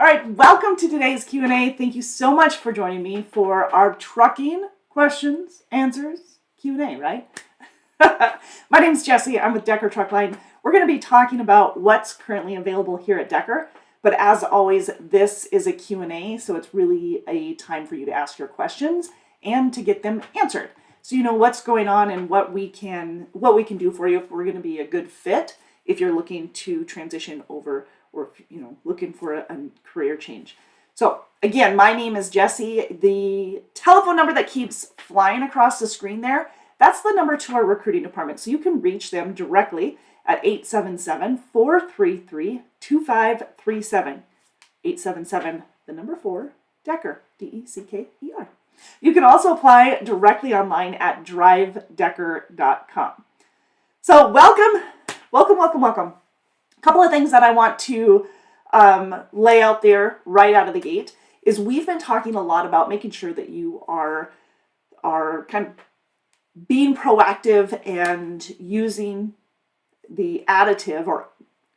All right, welcome to today's Q&A. Thank you so much for joining me for our trucking questions, answers, Q&A, right? My name's Jessie. I'm with Decker Truck Line. We're going to be talking about what's currently available here at Decker. But as always, this is a Q&A, so it's really a time for you to ask your questions and to get them answered. So you know what's going on and what we can do for you if we're going to be a good fit if you're looking to transition over or looking for a career change. So again, my name is Jessie. The telephone number that keeps flying across the screen there, that's the number to our recruiting department. So you can reach them directly at 877-433-2537. 877, the number 4, Decker, D-E-C-K-E-R. You can also apply directly online at drivedecker.com. So welcome. A couple of things that I want to lay out there right out of the gate is we've been talking a lot about making sure that you are kind of being proactive and using the additive or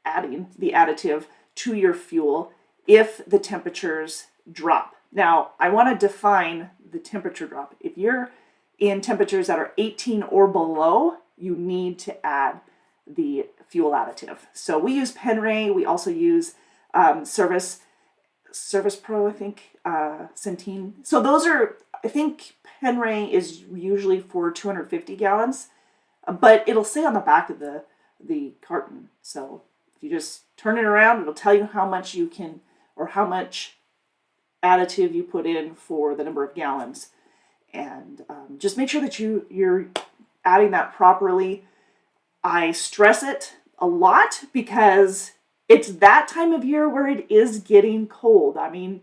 adding the additive to your fuel if the temperatures drop. Now, I want to define the temperature drop. If you're in temperatures that are 18 or below, you need to add the fuel additive. So we use Penray. We also use Service Pro, I think, Centene. So those are, I think Penray is usually for 250 gallons, but it'll say on the back of the carton. So if you just turn it around, it'll tell you how much you can, or how much additive you put in for the number of gallons. And just make sure that you're adding that properly. I stress it a lot because it's that time of year where it is getting cold. I mean,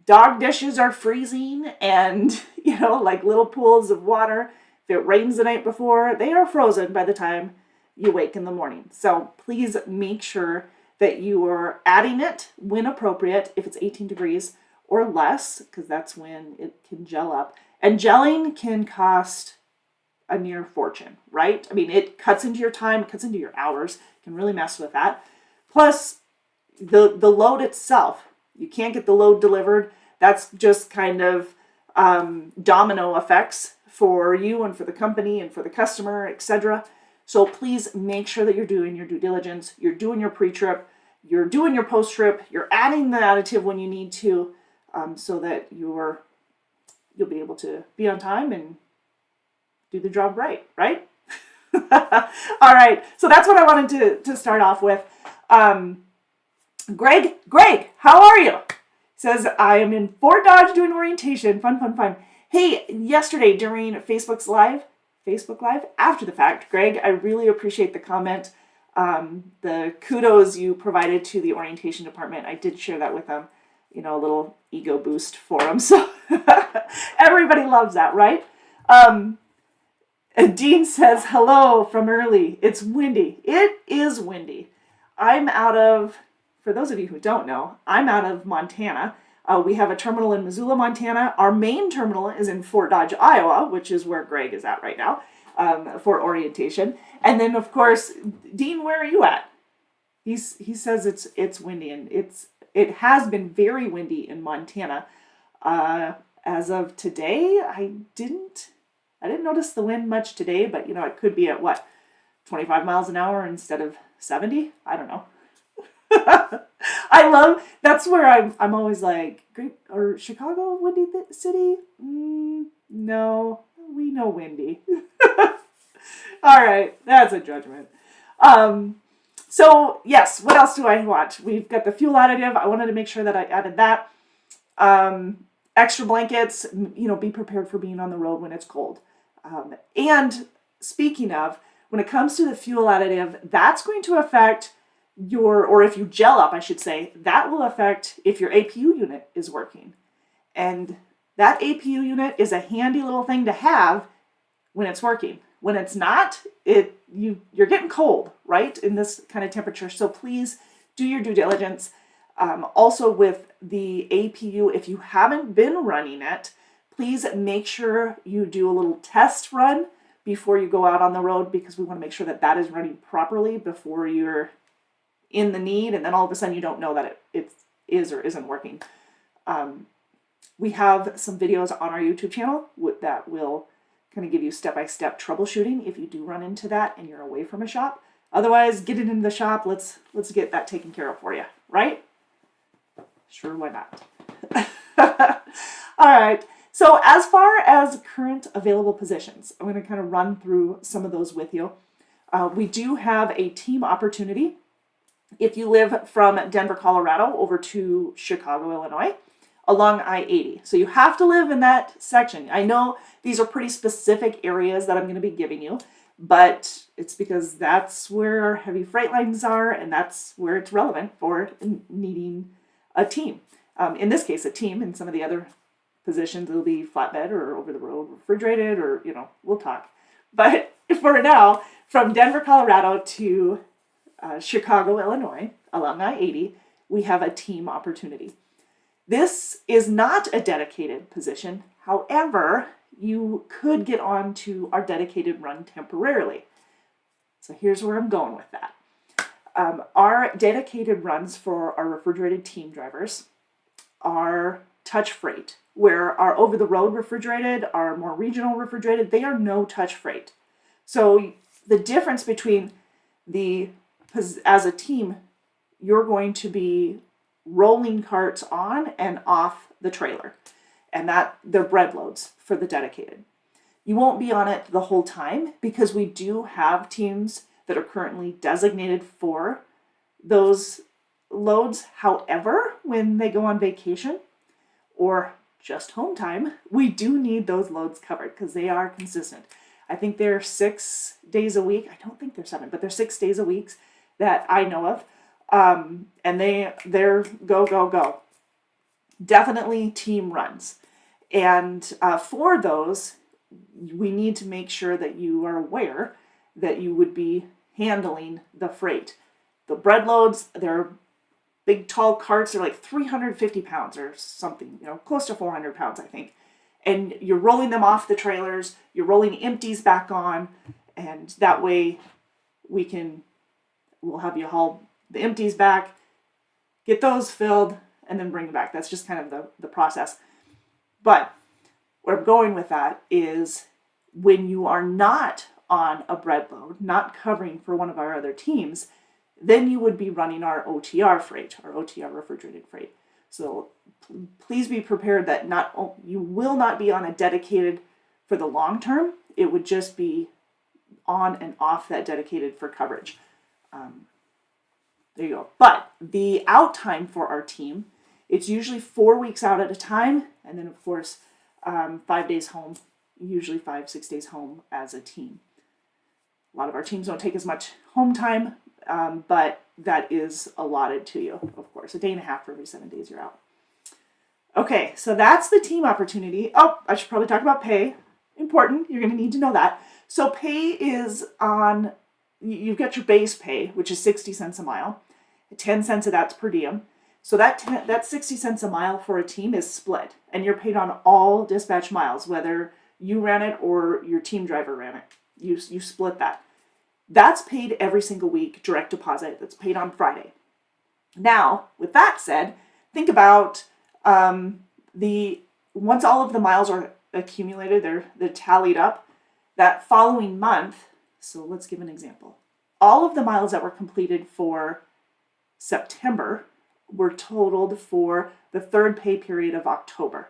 dog dishes are freezing and, like little pools of water. If it rains the night before, they are frozen by the time you wake in the morning. So please make sure that you are adding it when appropriate, if it's 18 degrees or less, because that's when it can gel up. And gelling can cost a near fortune, right? I mean, it cuts into your time, it cuts into your hours, can really mess with that. Plus, the load itself, you can't get the load delivered. That's just kind of domino effects for you and for the company and for the customer, etc. So please make sure that you're doing your due diligence, you're doing your pre-trip, you're doing your post-trip, you're adding the additive when you need to, so that you'll be able to be on time and do the job right? All right, so that's what I wanted to start off with. Greg, how are you? Says, I am in Fort Dodge doing orientation. Fun. Hey, yesterday during Facebook Live, after the fact, Greg, I really appreciate the comment, the kudos you provided to the orientation department. I did share that with them, a little ego boost for them. So everybody loves that, right? Dean says, hello from early. It's windy. It is windy. For those of you who don't know, I'm out of Montana. We have a terminal in Missoula, Montana. Our main terminal is in Fort Dodge, Iowa, which is where Greg is at right now for orientation. And then, of course, Dean, where are you at? He says it's windy, and it has been very windy in Montana. As of today, I didn't notice the wind much today, but it could be at 25 miles an hour instead of 70. I don't know. That's where I'm always like, great, or Chicago, windy city? No, we know windy. All right, that's a judgment. So yes, what else do I want? We've got the fuel additive. I wanted to make sure that I added that. Extra blankets, be prepared for being on the road when it's cold. And speaking of, when it comes to the fuel additive, that's going to affect or if you gel up, I should say, that will affect if your APU unit is working. And that APU unit is a handy little thing to have when it's working. When it's not, you're getting cold, right, in this kind of temperature. So please do your due diligence. Also with the APU, if you haven't been running it, please make sure you do a little test run before you go out on the road, because we want to make sure that that is running properly before you're in the need, and then all of a sudden you don't know that it is or isn't working. We have some videos on our YouTube channel that will kind of give you step-by-step troubleshooting if you do run into that and you're away from a shop. Otherwise, get it into the shop. Let's get that taken care of for you, right? Sure, why not? All right. So as far as current available positions, I'm going to kind of run through some of those with you. We do have a team opportunity if you live from Denver, Colorado over to Chicago, Illinois, along I-80. So you have to live in that section. I know these are pretty specific areas that I'm going to be giving you, but it's because that's where our heavy freight lines are, and that's where it's relevant for needing a team. In this case, a team. In some of the other positions, it'll be flatbed or over-the-road refrigerated, or, we'll talk. But for now, from Denver, Colorado to Chicago, Illinois, along I-80, we have a team opportunity. This is not a dedicated position. However, you could get on to our dedicated run temporarily. So here's where I'm going with that. Our dedicated runs for our refrigerated team drivers are touch freight, where our over-the-road refrigerated, our more regional refrigerated, they are no touch freight. So the difference between as a team, you're going to be rolling carts on and off the trailer, and that they're bread loads for the dedicated. You won't be on it the whole time because we do have teams that are currently designated for those loads. However, when they go on vacation or just home time, we do need those loads covered because they are consistent. I think they're 6 days a week. I don't think they're 7, but they're 6 days a week that I know of. And they're go, go, go. Definitely team runs. And for those, we need to make sure that you are aware that you would be handling the freight. The bread loads, they're big, tall carts. They're like 350 pounds or something, close to 400 pounds, I think. And you're rolling them off the trailers. You're rolling empties back on. And that way we'll have you haul the empties back, get those filled, and then bring them back. That's just kind of the process. But where I'm going with that is when you are not on a bread load, not covering for one of our other teams, then you would be running our OTR freight, our OTR refrigerated freight. So please be prepared that you will not be on a dedicated for the long term. It would just be on and off that dedicated for coverage. There you go. But the out time for our team, it's usually 4 weeks out at a time. And then, of course, 5 days home, usually 5-6 days home as a team. A lot of our teams don't take as much home time, but that is allotted to you, of course. 1.5 days for every 7 days you're out. Okay, so that's the team opportunity. Oh, I should probably talk about pay. Important. You're going to need to know that. So pay is on, you've got your base pay, which is 60 cents a mile. 10 cents of that's per diem. So that 60 cents a mile for a team is split, and you're paid on all dispatch miles, whether you ran it or your team driver ran it. You split that. That's paid every single week, direct deposit. That's paid on Friday. Now, with that said, think about once all of the miles are accumulated, they're tallied up, that following month. So let's give an example. All of the miles that were completed for September were totaled for the third pay period of October.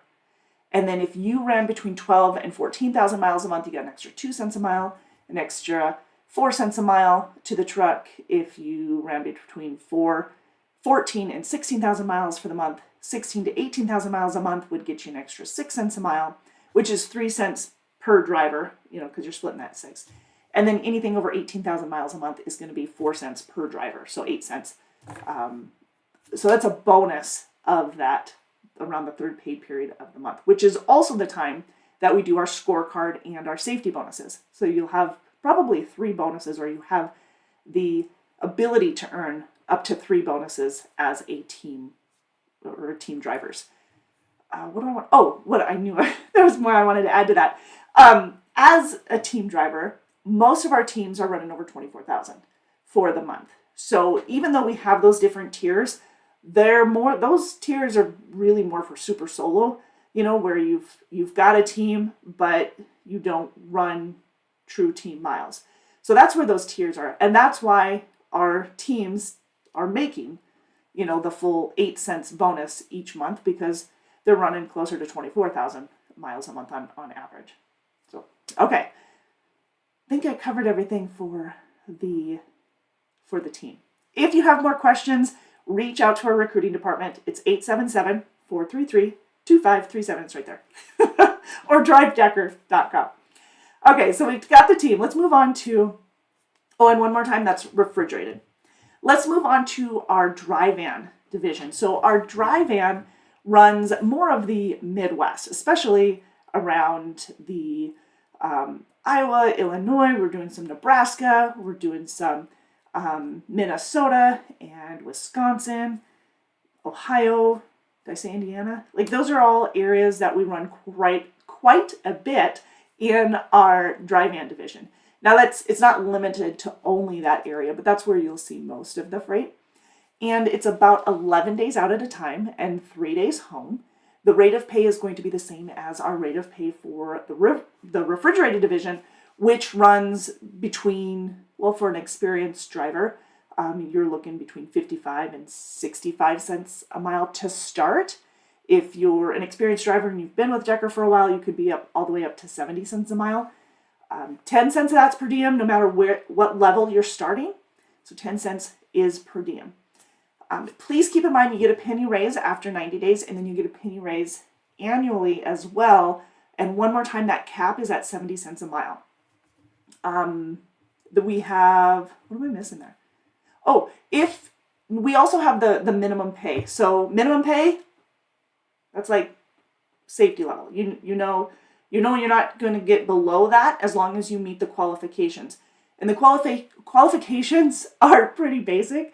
And then if you ran between 12 and 14,000 miles a month, you got an extra 2 cents a mile, an extra 4 cents a mile to the truck. If you ran between 14 and 16,000 miles for the month, 16 to 18,000 miles a month would get you an extra 6 cents a mile, which is 3 cents per driver, because you're splitting that 6. And then anything over 18,000 miles a month is going to be 4 cents per driver, so 8 cents. So that's a bonus of that around the third pay period of the month, which is also the time that we do our scorecard and our safety bonuses. So you'll have probably 3 bonuses, or you have the ability to earn up to 3 bonuses as a team or team drivers. What do I want? Oh, what I knew there was more I wanted to add to that. As a team driver, most of our teams are running over 24,000 for the month. So even though we have those different tiers, those tiers are really more for super solo, where you've got a team, but you don't run true team miles. So that's where those tiers are. And that's why our teams are making, the full 8 cents bonus each month, because they're running closer to 24,000 miles a month on average. So, okay. I think I covered everything for the team. If you have more questions, reach out to our recruiting department. It's 877-433-2537. It's right there. Or drivedecker.com. Okay, so we've got the team. Let's move on to, and one more time, that's refrigerated. Let's move on to our dry van division. So our dry van runs more of the Midwest, especially around the Iowa, Illinois. We're doing some Nebraska. We're doing some Minnesota and Wisconsin, Ohio. Did I say Indiana? Like, those are all areas that we run quite a bit in our dry van division. Now, it's not limited to only that area, but that's where you'll see most of the freight. And it's about 11 days out at a time and 3 days home. The rate of pay is going to be the same as our rate of pay for the refrigerated division, which runs between, for an experienced driver, you're looking between 55 and 65 cents a mile to start. If you're an experienced driver and you've been with Decker for a while, you could be up all the way up to 70 cents a mile. 10 cents of that's per diem, no matter what level you're starting. So 10 cents is per diem. Please keep in mind you get a penny raise after 90 days, and then you get a penny raise annually as well. And one more time, that cap is at 70 cents a mile. We have, what am I missing there? Oh, if we also have the minimum pay. So minimum pay, that's like safety level. You know you're not going to get below that as long as you meet the qualifications. And the qualifications are pretty basic.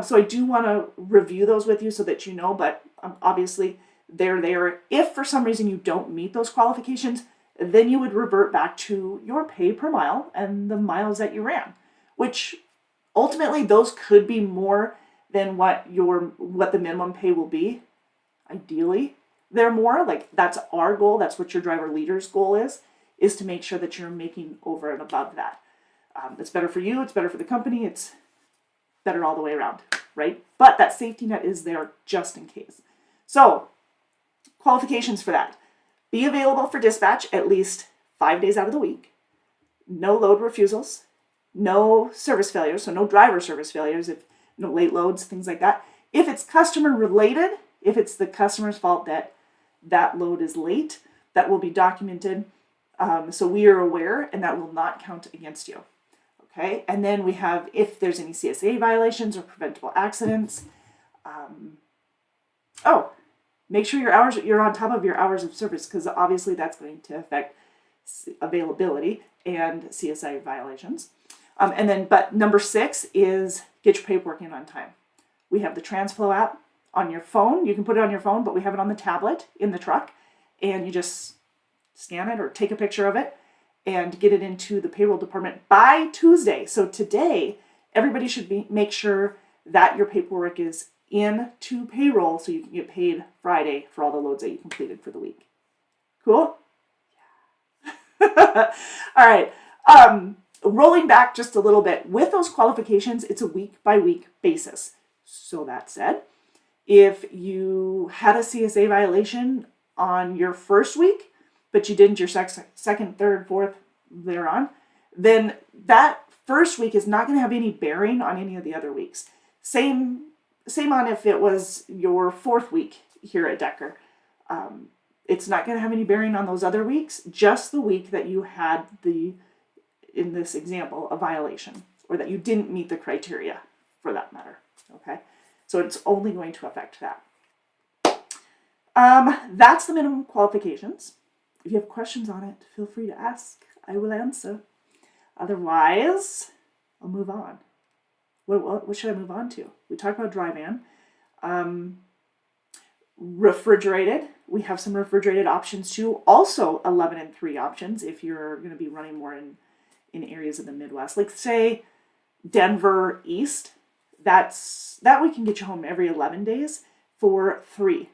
So I do want to review those with you so that you know, but obviously they're there. If for some reason you don't meet those qualifications, then you would revert back to your pay per mile and the miles that you ran, which ultimately those could be more than what the minimum pay will be. Ideally, they're more. Like, that's our goal. That's what your driver leader's goal is to make sure that you're making over and above that. It's better for you. It's better for the company. It's better all the way around, right? But that safety net is there just in case. So, qualifications for that. Be available for dispatch at least 5 days out of the week. No load refusals. No service failures, so no driver service failures, no late loads, things like that. If it's customer related, if it's the customer's fault that load is late, that will be documented. So we are aware, and that will not count against you. Okay, and then we have if there's any CSA violations or preventable accidents. Make sure you're on top of your hours of service, because obviously that's going to affect availability and CSA violations. But number 6 is get your paperwork in on time. We have the TransFlow app on your phone. You can put it on your phone, but we have it on the tablet in the truck, and you just scan it or take a picture of it and get it into the payroll department by Tuesday. So today, everybody should make sure that your paperwork is into payroll so you can get paid Friday for all the loads that you completed for the week. Cool? Yeah. All right. Rolling back just a little bit, with those qualifications, it's a week-by-week basis. So that said, if you had a CSA violation on your first week, but you didn't your second, third, fourth, thereon, then that first week is not going to have any bearing on any of the other weeks. Same on if it was your 4th week here at Decker. It's not going to have any bearing on those other weeks, just the week that you had in this example, a violation, or that you didn't meet the criteria for that matter. Okay, so it's only going to affect that. That's the minimum qualifications. If you have questions on it, feel free to ask. I will answer. Otherwise, I'll move on. What should I move on to? We talked about dry van. Refrigerated. We have some refrigerated options too. Also 11 and 3 options if you're going to be running more in areas of the Midwest. Like say Denver East, that we can get you home every 11 days for 3.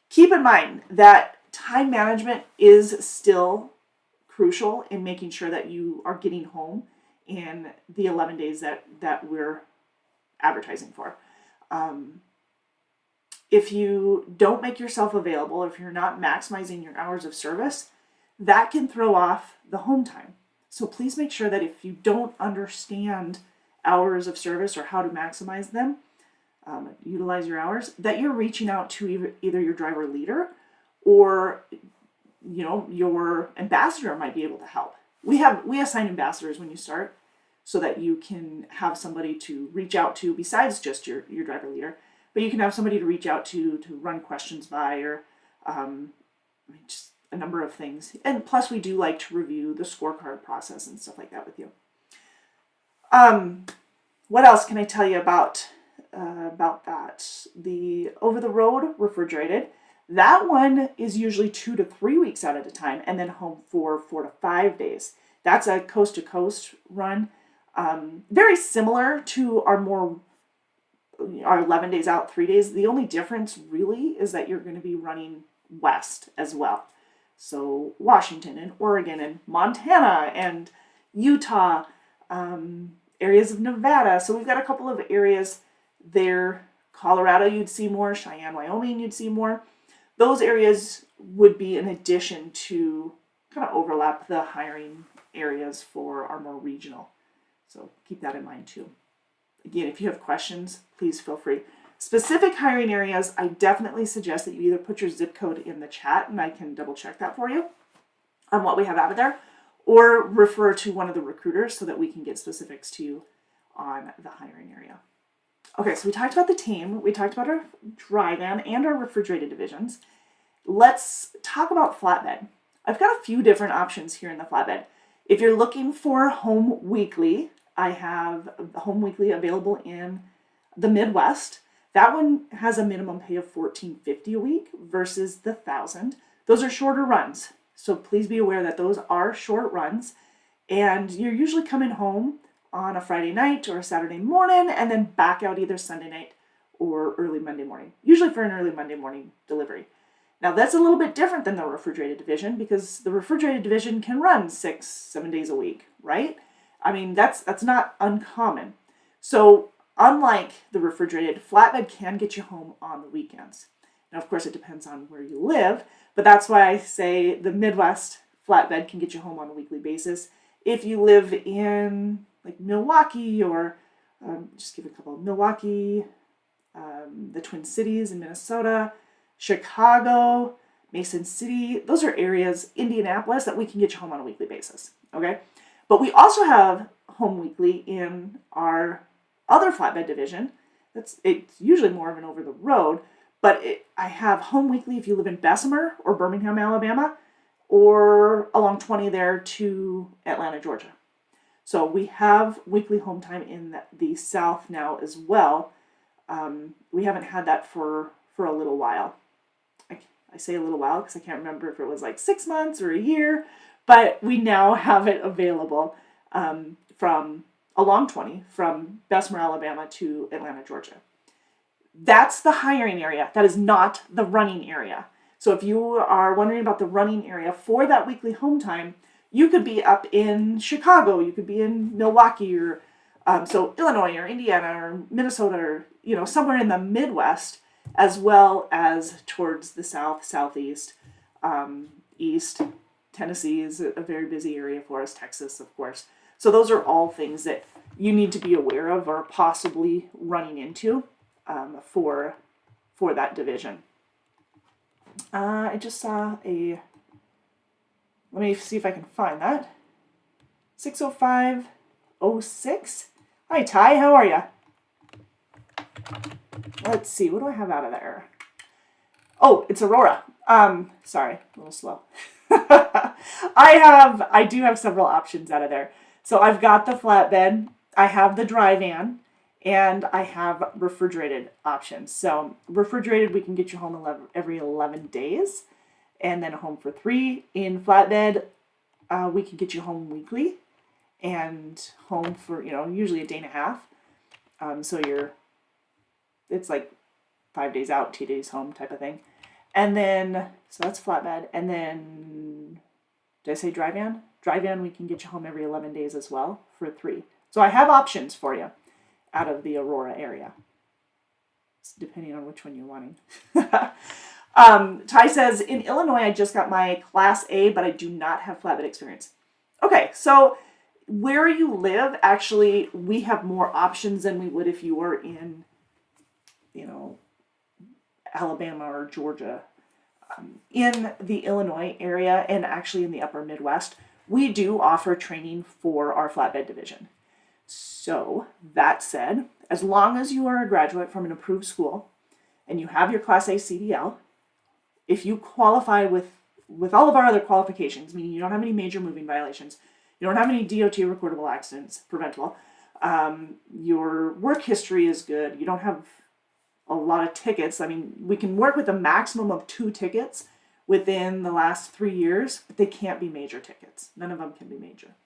Keep in mind that time management is still crucial in making sure that you are getting home in the 11 days that we're advertising for. If you don't make yourself available, if you're not maximizing your hours of service, that can throw off the home time. So please make sure that if you don't understand hours of service or how to maximize them, utilize your hours, that you're reaching out to either your driver leader or your ambassador might be able to help. We assign ambassadors when you start so that you can have somebody to reach out to besides just your driver leader, but you can have somebody to reach out to run questions by, or just a number of things. And plus we do like to review the scorecard process and stuff like that with you. What else can I tell you about that? The over-the-road refrigerated, that one is usually 2 to 3 weeks out at a time, and then home for 4 to 5 days. That's a coast-to-coast run. Very similar to our 11 days out, 3 days. The only difference really is that you're going to be running west as well. So Washington and Oregon and Montana and Utah, areas of Nevada. So we've got a couple of areas there. Colorado, you'd see more. Cheyenne, Wyoming, you'd see more. Those areas would be in addition to kind of overlap the hiring areas for our more regional. So keep that in mind too. Again, if you have questions, please feel free. Specific hiring areas, I definitely suggest that you either put your zip code in the chat and I can double check that for you on what we have out of there, or refer to one of the recruiters so that we can get specifics to you on the hiring area. Okay, so we talked about the team, we talked about our dry van and our refrigerated divisions. Let's talk about flatbed. I've got a few different options here in the flatbed. If you're looking for home weekly, I have home weekly available in the Midwest. That one has a minimum pay of $14.50 a week versus the $1,000. Those are shorter runs, so please be aware that those are short runs, and you're usually coming home on a Friday night or a Saturday morning and then back out either Sunday night or early Monday morning, usually for an early Monday morning delivery. Now that's a little bit different than the refrigerated division because the refrigerated division can run 6-7 days a week, right? I mean, that's not uncommon. So unlike the refrigerated, flatbed can get you home on the weekends. Now, of course, it depends on where you live, but that's why I say the Midwest flatbed can get you home on a weekly basis. If you live in like Milwaukee or just give a couple, Milwaukee, the Twin Cities in Minnesota, Chicago, Mason City, those are areas, Indianapolis, that we can get you home on a weekly basis, okay? But we also have home weekly in our other flatbed division. It's usually more of an over the road, but I have home weekly if you live in Bessemer or Birmingham, Alabama, or along 20 there to Atlanta, Georgia. So we have weekly home time in the South now as well. We haven't had that for a little while. I say a little while because I can't remember if it was like 6 months or a year, but we now have it available from along 20 from Bessemer, Alabama to Atlanta, Georgia. That's the hiring area. That is not the running area. So if you are wondering about the running area for that weekly home time, you could be up in Chicago, you could be in Milwaukee, or so Illinois or Indiana or Minnesota, or somewhere in the Midwest, as well as towards the South, Southeast, East. Tennessee is a very busy area for us, Texas, of course. So those are all things that you need to be aware of or possibly running into for that division. I just saw let me see if I can find that. 60506. Hi, Ty, how are you? Let's see, what do I have out of there? Oh, it's Aurora. Sorry, a little slow. I do have several options out of there. So I've got the flatbed, I have the dry van, and I have refrigerated options. So refrigerated, we can get you home every 11 days, and then home for 3. In flatbed, we can get you home weekly, and home for, usually a day and a half. So it's like 5 days out, 2 days home type of thing. And then, so that's flatbed. And then, did I say dry van? Dry van, we can get you home every 11 days as well for 3. So I have options for you out of the Aurora area, depending on which one you're wanting. Ty says, in Illinois, I just got my Class A, but I do not have flatbed experience. Okay, so where you live, actually, we have more options than we would if you were in, Alabama or Georgia. In the Illinois area and actually in the upper Midwest, we do offer training for our flatbed division. So that said, as long as you are a graduate from an approved school and you have your Class A CDL, if you qualify with all of our other qualifications, meaning you don't have any major moving violations, you don't have any DOT recordable accidents, preventable, your work history is good, you don't have a lot of tickets. I mean, we can work with a maximum of 2 tickets within the last 3 years, but they can't be major tickets. None of them can be major.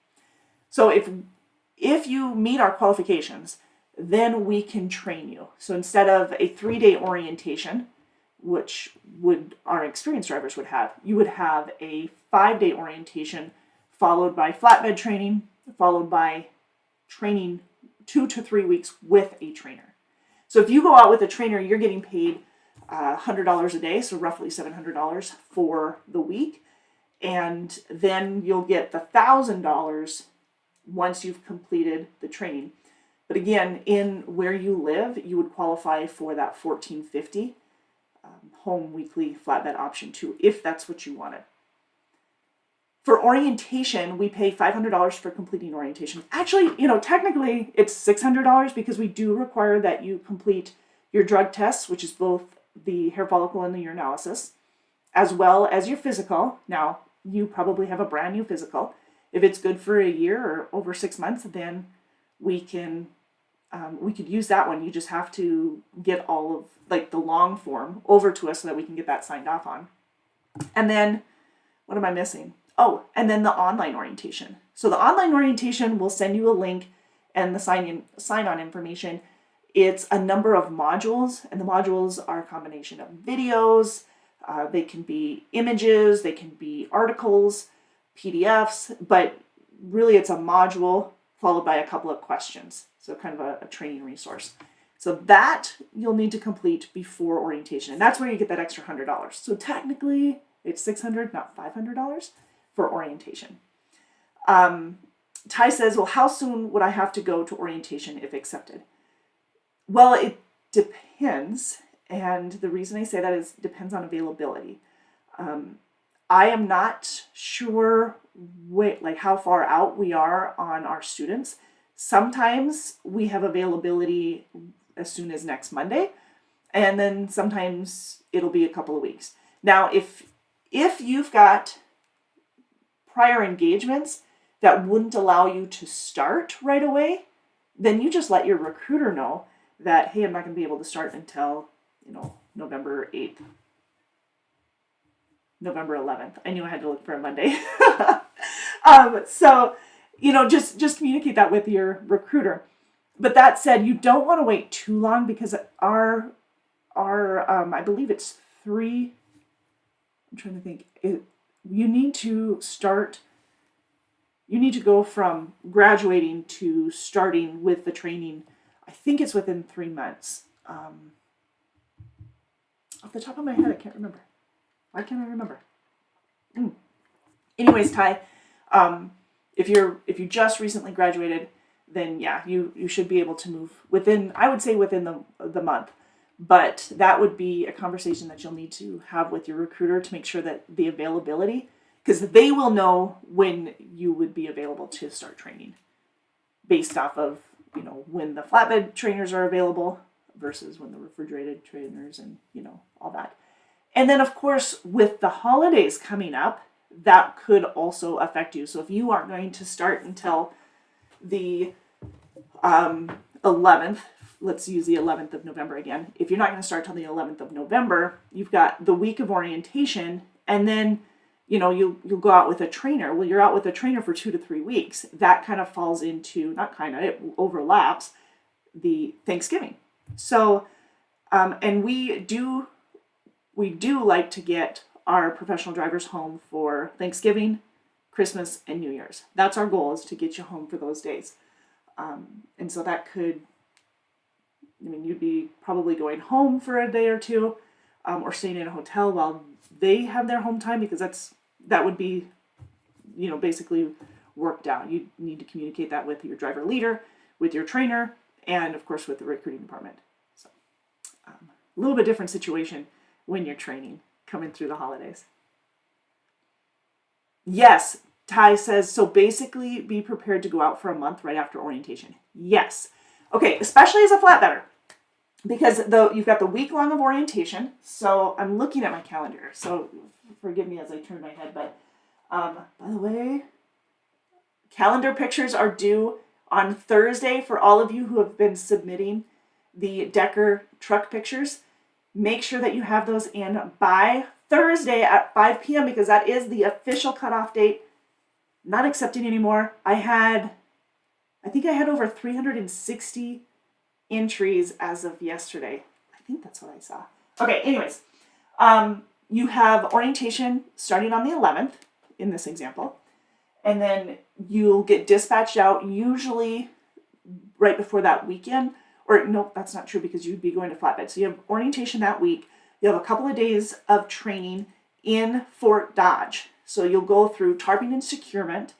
So if you meet our qualifications, then we can train you. So instead of a 3-day orientation, which our experienced drivers would have, you would have a 5-day orientation followed by flatbed training, followed by training 2 to 3 weeks with a trainer. So if you go out with a trainer, you're getting paid $100 a day, so roughly $700 for the week. And then you'll get the $1,000 once you've completed the training. But again, in where you live, you would qualify for that $1,450 home weekly flatbed option too, if that's what you wanted. For orientation, we pay $500 for completing orientation. Actually, technically it's $600 because we do require that you complete your drug tests, which is both the hair follicle and the urinalysis, as well as your physical. Now, you probably have a brand new physical. If it's good for a year or over 6 months, then we could use that one. You just have to get all of the long form over to us so that we can get that signed off on. And then, what am I missing? Oh, and then the online orientation. So the online orientation will send you a link and the sign-on information. It's a number of modules, and the modules are a combination of videos. They can be images, they can be articles, PDFs, but really it's a module followed by a couple of questions. So kind of a training resource. So that you'll need to complete before orientation. And that's where you get that extra $100. So technically it's $600, not $500 for orientation. Ty says, well, how soon would I have to go to orientation if accepted? Well, it depends. And the reason I say that is depends on availability. I am not sure how far out we are on our students. Sometimes we have availability as soon as next Monday, and then sometimes it'll be a couple of weeks. Now, if you've got prior engagements that wouldn't allow you to start right away, then you just let your recruiter know that, hey, I'm not going to be able to start until, November 8th. November 11th. I knew I had to look for a Monday. So, just communicate that with your recruiter. But that said, you don't want to wait too long because our I believe it's 3, I'm trying to think, you need to go from graduating to starting with the training. I think it's within 3 months. Off the top of my head, I can't remember. Why can't I remember? Anyways, Ty, if you just recently graduated, then yeah, you should be able to move within the month. But that would be a conversation that you'll need to have with your recruiter to make sure that the availability, because they will know when you would be available to start training based off of, when the flatbed trainers are available versus when the refrigerated trainers and, all that. And then, of course, with the holidays coming up, that could also affect you. So if you aren't going to start until the 11th, let's use the 11th of November again. If you're not going to start till the 11th of November, you've got the week of orientation, and then, you'll go out with a trainer. Well, you're out with a trainer for 2 to 3 weeks. That kind of falls into, it overlaps the Thanksgiving. So, and we do like to get our professional drivers home for Thanksgiving, Christmas, and New Year's. That's our goal, is to get you home for those days. And so that could, you'd be probably going home for a day or two, or staying in a hotel while they have their home time, because that would be, basically worked out. You need to communicate that with your driver leader, with your trainer, and of course with the recruiting department. So a little bit different situation when you're training coming through the holidays. Yes, Ty says, so basically be prepared to go out for a month right after orientation. Yes. Okay, especially as a flatbedder, because you've got the week long of orientation. So I'm looking at my calendar, so forgive me as I turn my head, but by the way, calendar pictures are due on Thursday for all of you who have been submitting the Decker truck pictures. Make sure that you have those in by Thursday at 5 p.m. because that is the official cutoff date. Not accepting anymore. I think I had over 360 entries as of yesterday. I think that's what I saw. Okay, anyways, you have orientation starting on the 11th in this example, and then you'll get dispatched out usually right before that weekend. Or no, that's not true because you'd be going to flatbed. So you have orientation that week. You have a couple of days of training in Fort Dodge. So you'll go through tarping and securement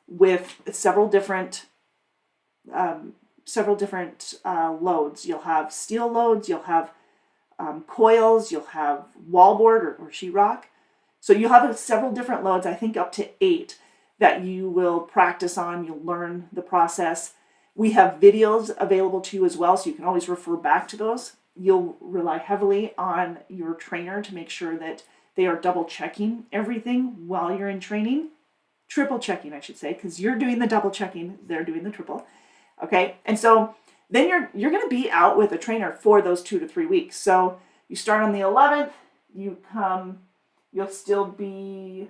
with several different loads. You'll have steel loads. You'll have coils. You'll have wallboard or sheetrock. So you'll have several different loads. I think up to 8 that you will practice on. You'll learn the process. We have videos available to you as well, so you can always refer back to those. You'll rely heavily on your trainer to make sure that they are double checking everything while you're in training. Triple checking, I should say, because you're doing the double checking, they're doing the triple. Okay, and so then you're going to be out with a trainer for those 2 to 3 weeks. So you start on the 11th, you'll still be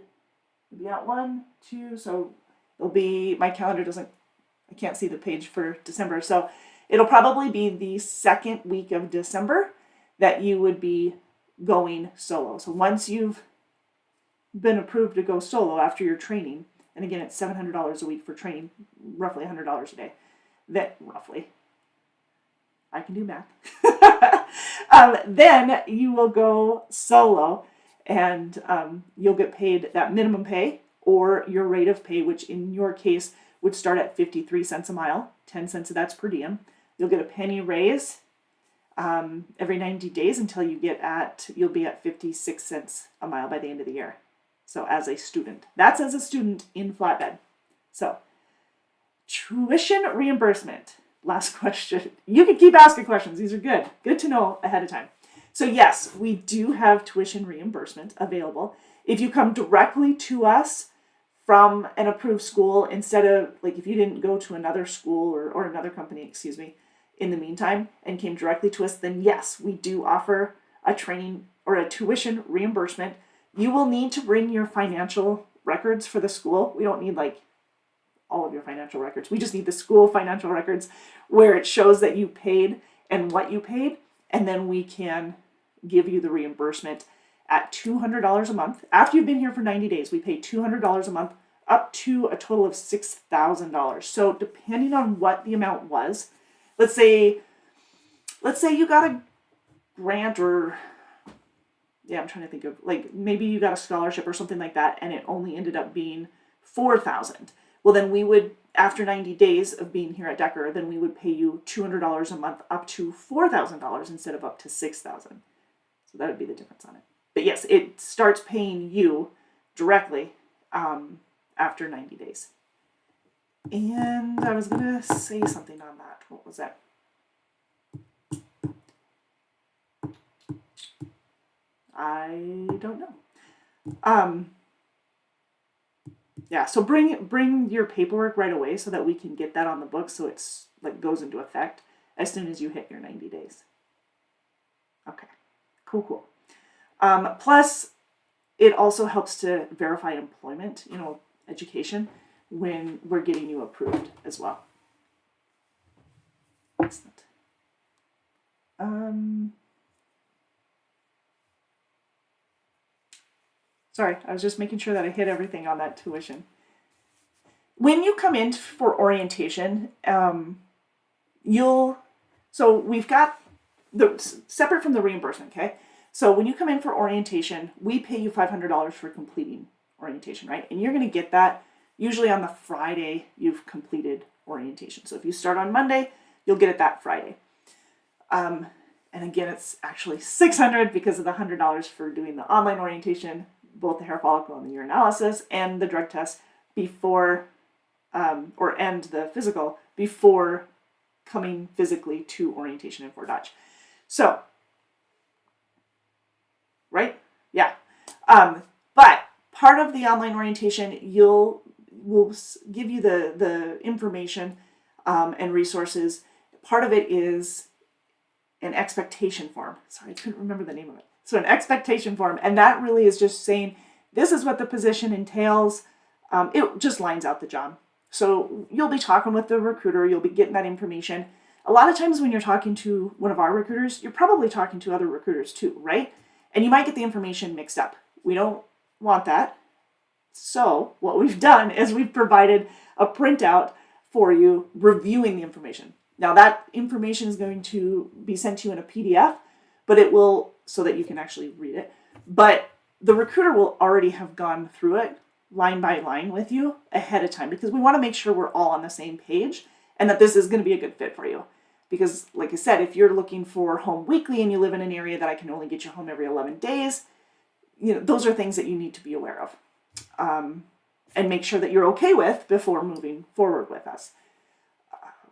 out 1, 2, so it'll be, my calendar I can't see the page for December. So it'll probably be the second week of December that you would be going solo. So once you've been approved to go solo after your training, and again, it's $700 a week for training, roughly $100 a day. Roughly. I can do math. Then you will go solo, and you'll get paid that minimum pay or your rate of pay, which in your case would start at 53 cents a mile. 10 cents of that's per diem. You'll get a penny raise every 90 days until you'll be at 56 cents a mile by the end of the year. So as a student. That's as a student in flatbed. So tuition reimbursement. Last question. You can keep asking questions. These are good. Good to know ahead of time. So yes, we do have tuition reimbursement available. If you come directly to us from an approved school, instead of, like, if you didn't go to another school or another company, in the meantime, and came directly to us, then yes, we do offer a training or a tuition reimbursement. You will need to bring your financial records for the school. We don't need all of your financial records. We just need the school financial records where it shows that you paid and what you paid, and then we can give you the reimbursement at $200 a month. After you've been here for 90 days, we pay $200 a month up to a total of $6,000. So depending on what the amount was, let's say you got a grant or, I'm trying to think of, maybe you got a scholarship or something like that, and it only ended up being $4,000. Well, then we would, after 90 days of being here at Decker, then we would pay you $200 a month up to $4,000 instead of up to $6,000. So that would be the difference on it. But yes, it starts paying you directly after 90 days. And I was going to say something on that. What was that? I don't know. So bring your paperwork right away so that we can get that on the book so it's goes into effect as soon as you hit your 90 days. Okay, cool. Plus, it also helps to verify employment, education, when we're getting you approved as well. Excellent. Sorry, I was just making sure that I hit everything on that tuition. When you come in for orientation, so we've got separate from the reimbursement, okay? So when you come in for orientation, we pay you $500 for completing orientation, right? And you're going to get that usually on the Friday you've completed orientation. So if you start on Monday, you'll get it that Friday. And again, it's actually $600 because of the $100 for doing the online orientation, both the hair follicle and the urinalysis, and the drug test before, and the physical before coming physically to orientation in Fort Dodge. So, right? Yeah. But part of the online orientation, will give you the information and resources. Part of it is an expectation form. Sorry, I couldn't remember the name of it. So an expectation form, and that really is just saying, this is what the position entails. It just lines out the job. So you'll be talking with the recruiter, you'll be getting that information. A lot of times when you're talking to one of our recruiters, you're probably talking to other recruiters too, right? And you might get the information mixed up. We don't want that. So what we've done is we've provided a printout for you reviewing the information. Now that information is going to be sent to you in a PDF, but it will, so that you can actually read it. But the recruiter will already have gone through it line by line with you ahead of time, because we want to make sure we're all on the same page and that this is going to be a good fit for you. Because like I said, if you're looking for home weekly and you live in an area that I can only get you home every 11 days, those are things that you need to be aware of. And make sure that you're okay with before moving forward with us.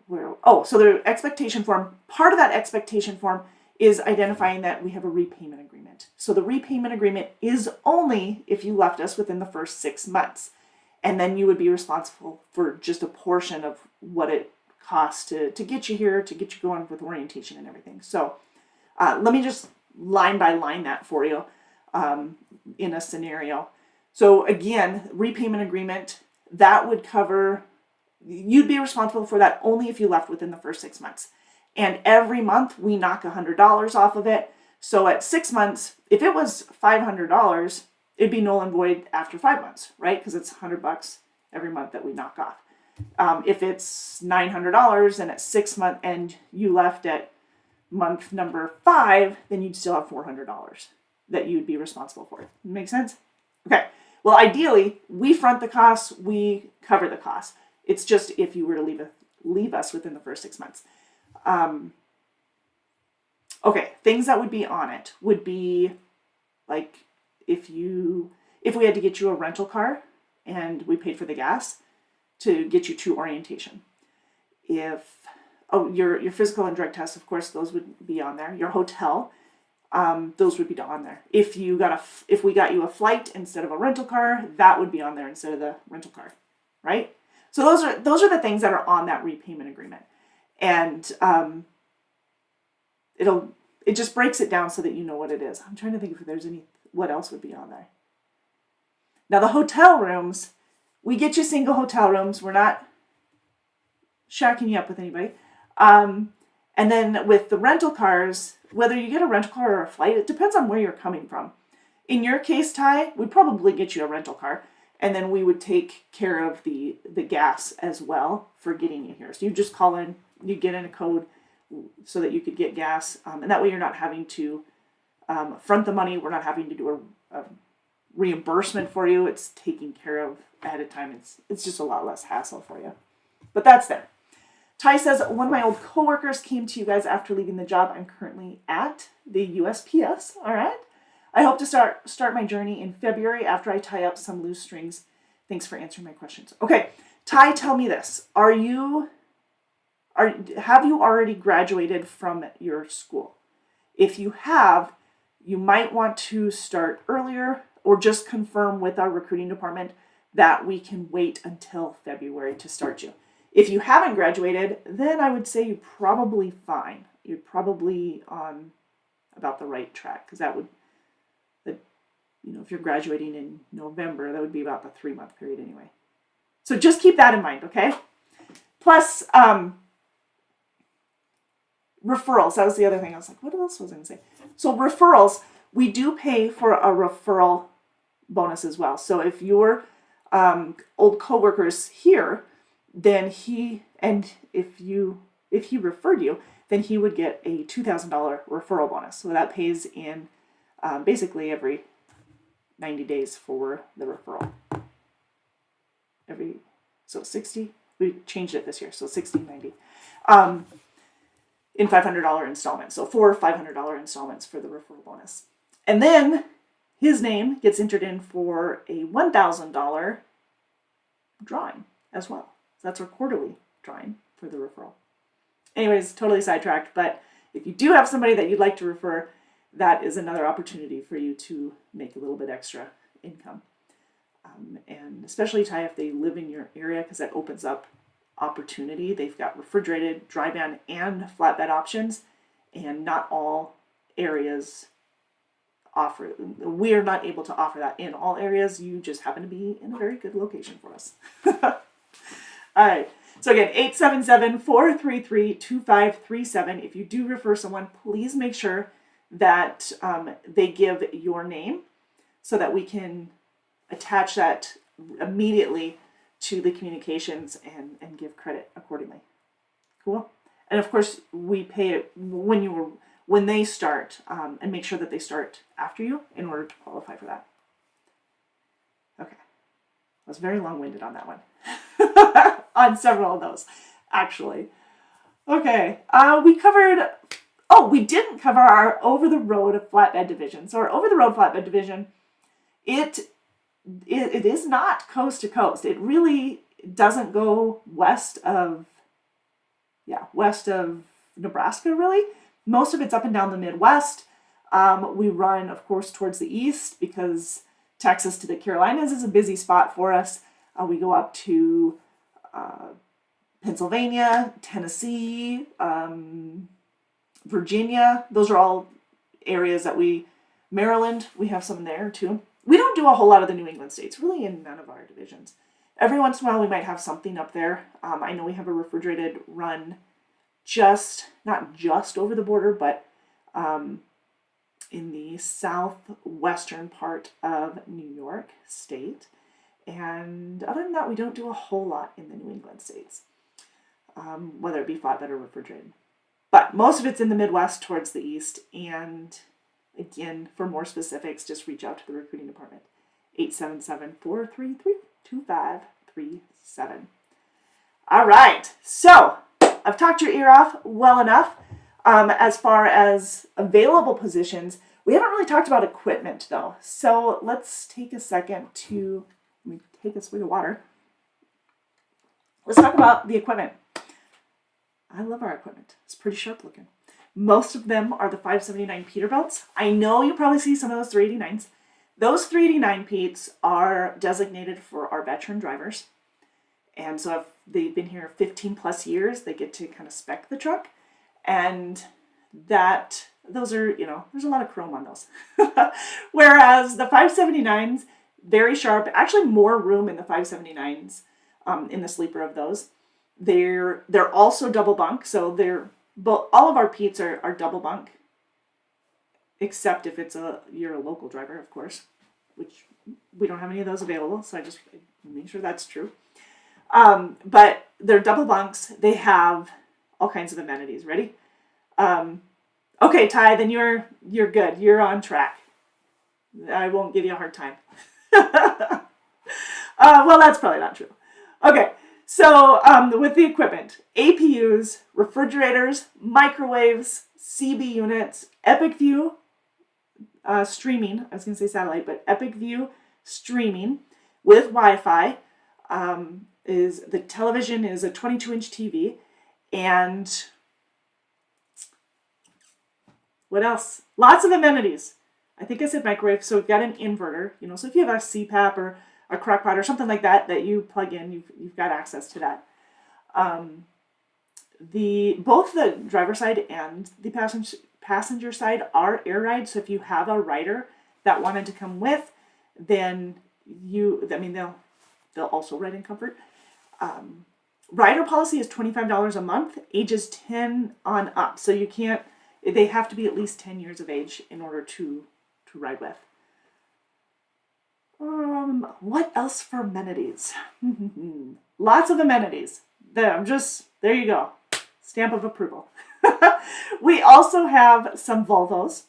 So the expectation form, part of that expectation form is identifying that we have a repayment agreement. So the repayment agreement is only if you left us within the first 6 months. And then you would be responsible for just a portion of what it costs to get you here, to get you going with orientation and everything. So let me just line by line that for you in a scenario. So again, repayment agreement, that would cover, you'd be responsible for that only if you left within the first 6 months. And every month we knock $100 off of it. So at 6 months, if it was $500, it'd be null and void after 5 months, right? Because it's $100 every month that we knock off. If it's $900 and at 6 months and you left at month number 5, then you'd still have $400 that you'd be responsible for. Make sense? Okay. Well, ideally, we front the costs, we cover the costs. It's just if you were to leave us within the first 6 months. Okay, things that would be on it would be like if we had to get you a rental car and we paid for the gas to get you to orientation. Your physical and drug tests, of course, those would be on there. Your hotel, those would be on there. If we got you a flight instead of a rental car, that would be on there instead of the rental car, right? So those are the things that are on that repayment agreement, and it just breaks it down so that you know what it is. I'm trying to think if there's what else would be on there. Now the hotel rooms, we get you single hotel rooms. We're not shacking you up with anybody. And then with the rental cars, whether you get a rental car or a flight, it depends on where you're coming from. In your case, Ty, we'd probably get you a rental car, and then we would take care of the gas as well for getting you here. So you just call in, you get in a code so that you could get gas, and that way you're not having to front the money. We're not having to do a reimbursement for you. It's taken care of ahead of time. It's just a lot less hassle for you. But that's there. Ty says, one of my old coworkers came to you guys after leaving the job I'm currently at, the USPS. All right. I hope to start my journey in February after I tie up some loose strings. Thanks for answering my questions. Okay, Ty, tell me this. Have you already graduated from your school? If you have, you might want to start earlier or just confirm with our recruiting department that we can wait until February to start you. If you haven't graduated, then I would say you're probably fine. You're probably on about the right track, because if you're graduating in November, that would be about the 3-month period anyway. So just keep that in mind, okay? Plus, referrals. That was the other thing. I was like, what else was I going to say? So referrals, we do pay for a referral bonus as well. So if your old coworker's here, then if he referred you, then he would get a $2,000 referral bonus. So that pays in basically every 90 days for the referral. So 60, we changed it this year, so 60, 90. In $500 installments. So 4 $500 installments for the referral bonus. And then his name gets entered in for a $1,000 drawing as well. So that's our quarterly drawing for the referral. Anyways, totally sidetracked, but if you do have somebody that you'd like to refer, that is another opportunity for you to make a little bit extra income. And especially, Ty, if they live in your area, because that opens up opportunity. They've got refrigerated, dry van, and flatbed options, and not all areas offer. We are not able to offer that in all areas. You just happen to be in a very good location for us. All right. So again, 877-433-2537. If you do refer someone, please make sure that they give your name so that we can attach that immediately to the communications and give credit accordingly. Cool. And of course, we pay it when they start, and make sure that they start after you in order to qualify for that. Okay. I was very long-winded on that one. On several of those, actually. Okay. We didn't cover our over-the-road flatbed division. So our over-the-road flatbed division, it is not coast to coast. It really doesn't go west of Nebraska, really. Most of it's up and down the Midwest. We run, of course, towards the east because Texas to the Carolinas is a busy spot for us. We go up to Pennsylvania, Tennessee, Virginia. Those are all areas that Maryland, we have some there too. We don't do a whole lot of the New England states, really in none of our divisions. Every once in a while we might have something up there. I know we have a refrigerated run not just over the border, but in the southwestern part of New York State. And other than that, we don't do a whole lot in the New England states, whether it be flatbed or refrigerated. But most of it's in the Midwest towards the east. And again, for more specifics, just reach out to the recruiting department, 877-433-2537. All right, so I've talked your ear off well enough. As far as available positions, we haven't really talked about equipment though. So let's take a second to take a swig of water. Let's talk about the equipment. I love our equipment. It's pretty sharp looking. Most of them are the 579 Peterbilts. I know you probably see some of those 389s. Those 389 Petes are designated for our veteran drivers. And so if they've been here 15 plus years, they get to kind of spec the truck. And those are, there's a lot of chrome on those. Whereas the 579s, very sharp, actually more room in the 579s, in the sleeper of those. They're also double bunk, so all of our Petes are double bunk, except if you're a local driver, of course, which we don't have any of those available, so I just make sure that's true. But they're double bunks. They have all kinds of amenities. Ready? Okay, Ty, then you're good. You're on track. I won't give you a hard time. Well, that's probably not true. Okay, so with the equipment, APUs, refrigerators, microwaves, CB units, Epic View streaming. I was going to say satellite, but Epic View streaming with Wi-Fi. The television is a 22-inch TV, and what else? Lots of amenities. I think I said microwave, so we've got an inverter. So if you have a CPAP or a crock pot or something like that you plug in, you've got access to that. Both the driver side and the passenger side are air rides. So if you have a rider that wanted to come with, then they'll also ride in comfort. rider policy is $25 a month, ages 10 on up. So you can't, they have to be at least 10 years of age in order to ride with. What else for amenities? Lots of amenities. There you go. Stamp of approval. We also have some Volvos.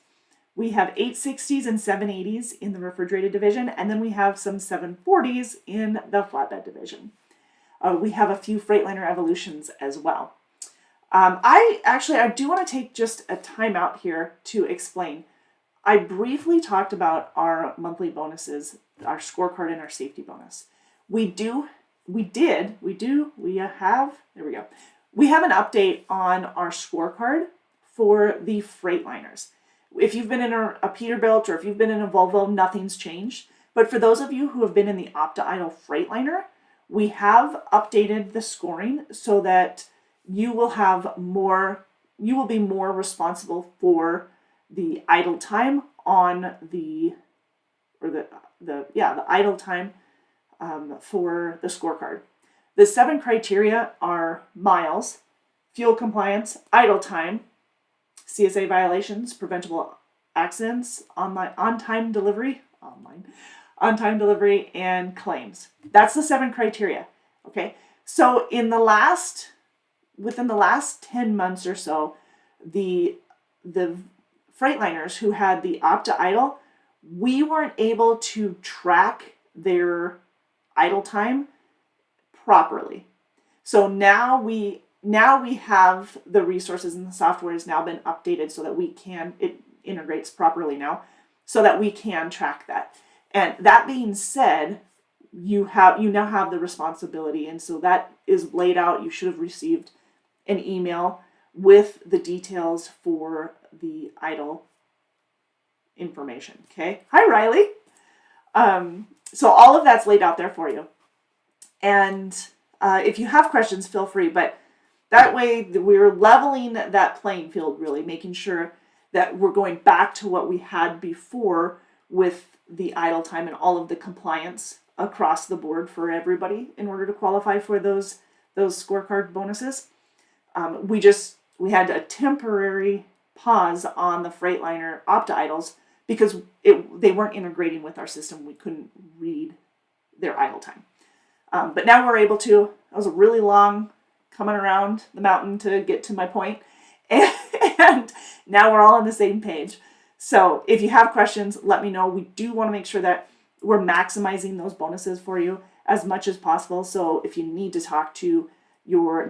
We have 860s and 780s in the refrigerated division, and then we have some 740s in the flatbed division. We have a few Freightliner Evolutions as well. I do want to take just a time out here to explain. I briefly talked about our monthly bonuses, our scorecard and our safety bonus. We have an update on our scorecard for the Freightliners. If you've been in a Peterbilt or if you've been in a Volvo, nothing's changed. But for those of you who have been in the Opta-Idle Freightliner, we have updated the scoring so that you will be more responsible for the idle time on the idle time for the scorecard. The 7 criteria are miles, fuel compliance, idle time, CSA violations, preventable accidents, on-time delivery, and claims. That's the 7 criteria. Okay, so within the last 10 months or so, the Freightliners who had the Opta-Idle, we weren't able to track their idle time properly. So now we have the resources, and the software has now been updated so that it integrates properly now so that we can track that. And that being said, you now have the responsibility, and so that is laid out. You should have received an email with the details for the idle information. Okay. Hi, Riley. So all of that's laid out there for you. And if you have questions, feel free. But that way we're leveling that playing field, really, making sure that we're going back to what we had before with the idle time and all of the compliance across the board for everybody in order to qualify for those scorecard bonuses. We had a temporary pause on the Freightliner Opta-Idles because they weren't integrating with our system. We couldn't read their idle time. But now we're able to. That was a really long coming around the mountain to get to my point. And now we're all on the same page. So if you have questions, let me know. We do want to make sure that we're maximizing those bonuses for you as much as possible. So if you need to talk to your